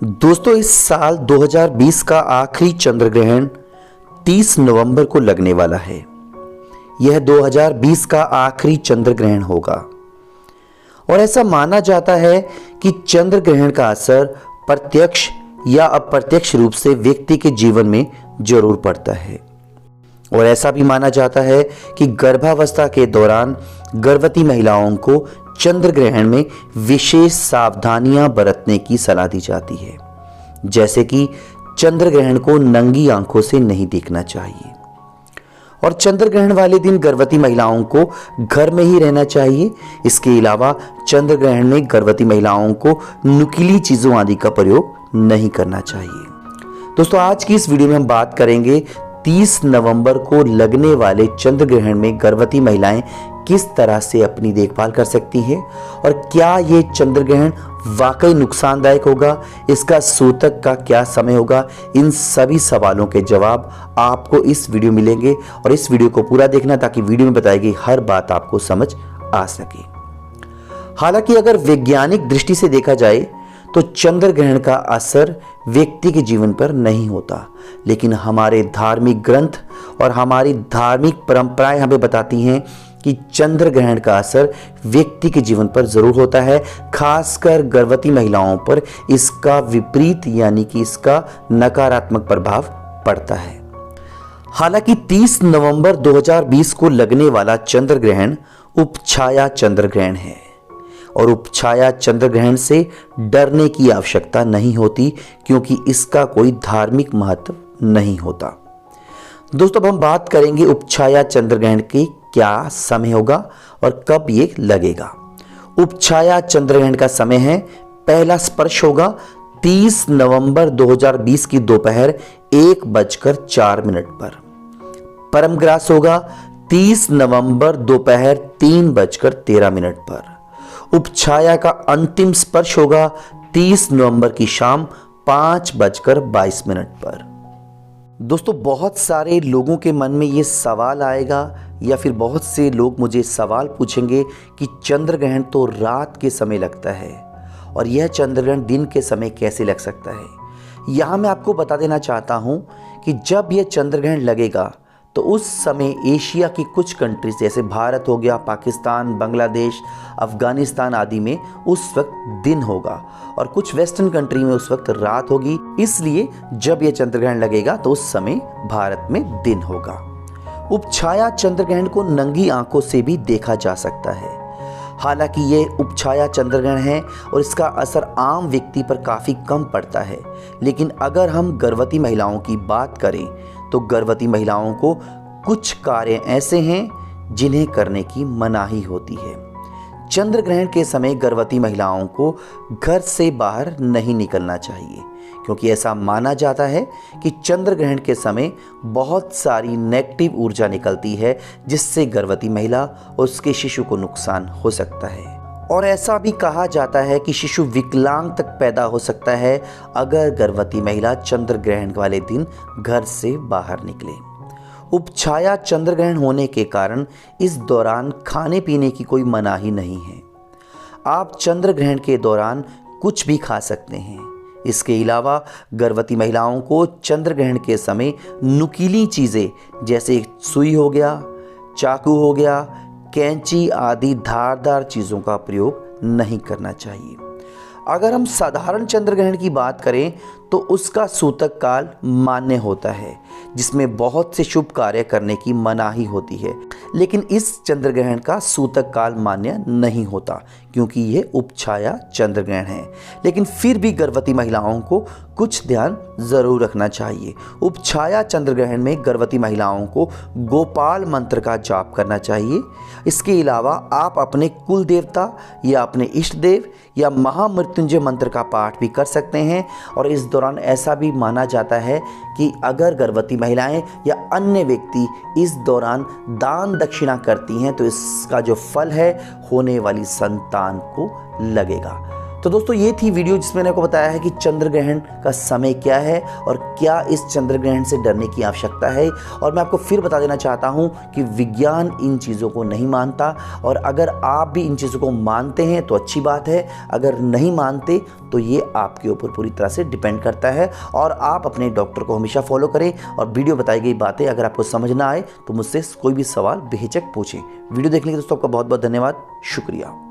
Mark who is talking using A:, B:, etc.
A: दोस्तों, इस साल 2020 का आखिरी चंद्र ग्रहण 30 नवंबर को लगने वाला है। यह 2020 का आखिरी चंद्र ग्रहण होगा और ऐसा माना जाता है कि चंद्र ग्रहण का असर प्रत्यक्ष या अप्रत्यक्ष रूप से व्यक्ति के जीवन में जरूर पड़ता है। और ऐसा भी माना जाता है कि गर्भावस्था के दौरान गर्भवती महिलाओं को चंद्र ग्रहण में विशेष सावधानियां बरतने की सलाह दी जाती है, जैसे कि चंद्र ग्रहण को नंगी आंखों से नहीं देखना चाहिए और चंद्र ग्रहण वाले दिन गर्भवती महिलाओं को घर में ही रहना चाहिए। इसके अलावा चंद्र ग्रहण में गर्भवती महिलाओं को नुकीली चीजों आदि का प्रयोग नहीं करना चाहिए। दोस्तों, आज की इस वीडियो में हम बात करेंगे 30 नवंबर को लगने वाले चंद्र ग्रहण में गर्भवती महिलाएं किस तरह से अपनी देखभाल कर सकती हैं और क्या ये चंद्र ग्रहण वाकई नुकसानदायक होगा, इसका सूतक का क्या समय होगा। इन सभी सवालों के जवाब आपको इस वीडियो में मिलेंगे और इस वीडियो को पूरा देखना ताकि वीडियो में बताई गई हर बात आपको समझ आ सके। हालांकि अगर वैज्ञानिक दृष्टि से देखा जाए तो चंद्र ग्रहण का असर व्यक्ति के जीवन पर नहीं होता, लेकिन हमारे धार्मिक ग्रंथ और हमारी धार्मिक परंपराएं हमें बताती हैं कि चंद्र ग्रहण का असर व्यक्ति के जीवन पर जरूर होता है, खासकर गर्भवती महिलाओं पर इसका विपरीत यानी कि इसका नकारात्मक प्रभाव पड़ता है। हालांकि 30 नवंबर 2020 को लगने वाला चंद्र ग्रहण उपछाया चंद्र ग्रहण है और उपछाया चंद्र ग्रहण से डरने की आवश्यकता नहीं होती, क्योंकि इसका कोई धार्मिक महत्व नहीं होता। दोस्तों, अब हम बात करेंगे उपछाया चंद्र ग्रहण की क्या समय होगा और कब ये लगेगा। उपछाया चंद्र ग्रहण का समय है, पहला स्पर्श होगा 30 नवंबर 2020 की दोपहर 1:04 पर। परम ग्रास होगा 30 नवंबर दोपहर 3:13 पर। उपछाया का अंतिम स्पर्श होगा 30 नवंबर की शाम 5:22 पर। दोस्तों, बहुत सारे लोगों के मन में ये सवाल आएगा या फिर बहुत से लोग मुझे सवाल पूछेंगे कि चंद्र ग्रहण तो रात के समय लगता है और यह चंद्र ग्रहण दिन के समय कैसे लग सकता है। यहाँ मैं आपको बता देना चाहता हूँ कि जब यह चंद्र ग्रहण लगेगा तो उस समय एशिया की कुछ कंट्रीज जैसे भारत हो गया, पाकिस्तान, बांग्लादेश, अफगानिस्तान आदि में उस वक्त दिन होगा और कुछ वेस्टर्न कंट्री में उस वक्त रात होगी। इसलिए जब यह चंद्र ग्रहण लगेगा तो उस समय भारत में दिन होगा। उपछाया चंद्र ग्रहण को नंगी आंखों से भी देखा जा सकता है। हालांकि ये उपछाया चंद्र ग्रहण है और इसका असर आम व्यक्ति पर काफ़ी कम पड़ता है, लेकिन अगर हम गर्भवती महिलाओं की बात करें तो गर्भवती महिलाओं को कुछ कार्य ऐसे हैं जिन्हें करने की मनाही होती है। चंद्र ग्रहण के समय गर्भवती महिलाओं को घर से बाहर नहीं निकलना चाहिए, क्योंकि ऐसा माना जाता है कि चंद्र ग्रहण के समय बहुत सारी नेगेटिव ऊर्जा निकलती है, जिससे गर्भवती महिला और उसके शिशु को नुकसान हो सकता है। और ऐसा भी कहा जाता है कि शिशु विकलांग तक पैदा हो सकता है अगर गर्भवती महिला चंद्र ग्रहण वाले दिन घर से बाहर निकले। उपछाया चंद्र ग्रहण होने के कारण इस दौरान खाने पीने की कोई मनाही नहीं है। आप चंद्र ग्रहण के दौरान कुछ भी खा सकते हैं। इसके अलावा गर्भवती महिलाओं को चंद्र ग्रहण के समय नुकीली चीज़ें जैसे सुई हो गया, चाकू हो गया, कैंची आदि धारदार चीज़ों का प्रयोग नहीं करना चाहिए। अगर हम साधारण चंद्र ग्रहण की बात करें तो उसका सूतक काल मान्य होता है, जिसमें बहुत से शुभ कार्य करने की मनाही होती है, लेकिन इस चंद्र ग्रहण का सूतक काल मान्य नहीं होता क्योंकि यह उपछाया चंद्र ग्रहण है। लेकिन फिर भी गर्भवती महिलाओं को कुछ ध्यान जरूर रखना चाहिए। उपछाया चंद्र ग्रहण में गर्भवती महिलाओं को गोपाल मंत्र का जाप करना चाहिए। इसके अलावा आप अपने कुल देवता या अपने इष्ट देव या महामृत्युंजय मंत्र का पाठ भी कर सकते हैं। और इस दौरान ऐसा भी माना जाता है कि अगर गर्भवती महिलाएं या अन्य व्यक्ति इस दौरान दान दक्षिणा करती हैं तो इसका जो फल है होने वाली संतान को लगेगा। तो दोस्तों ये थी वीडियो जिसमें मैंने आपको बताया है कि चंद्र ग्रहण का समय क्या है और क्या इस चंद्र ग्रहण से डरने की आवश्यकता है। और मैं आपको फिर बता देना चाहता हूं कि विज्ञान इन चीज़ों को नहीं मानता, और अगर आप भी इन चीज़ों को मानते हैं तो अच्छी बात है, अगर नहीं मानते तो ये आपके ऊपर पूरी तरह से डिपेंड करता है। और आप अपने डॉक्टर को हमेशा फॉलो करें, और वीडियो बताई गई बातें अगर आपको समझ ना आए तो मुझसे कोई भी सवाल बेहिचक पूछें। वीडियो देखने के लिए दोस्तों आपका बहुत बहुत धन्यवाद, शुक्रिया।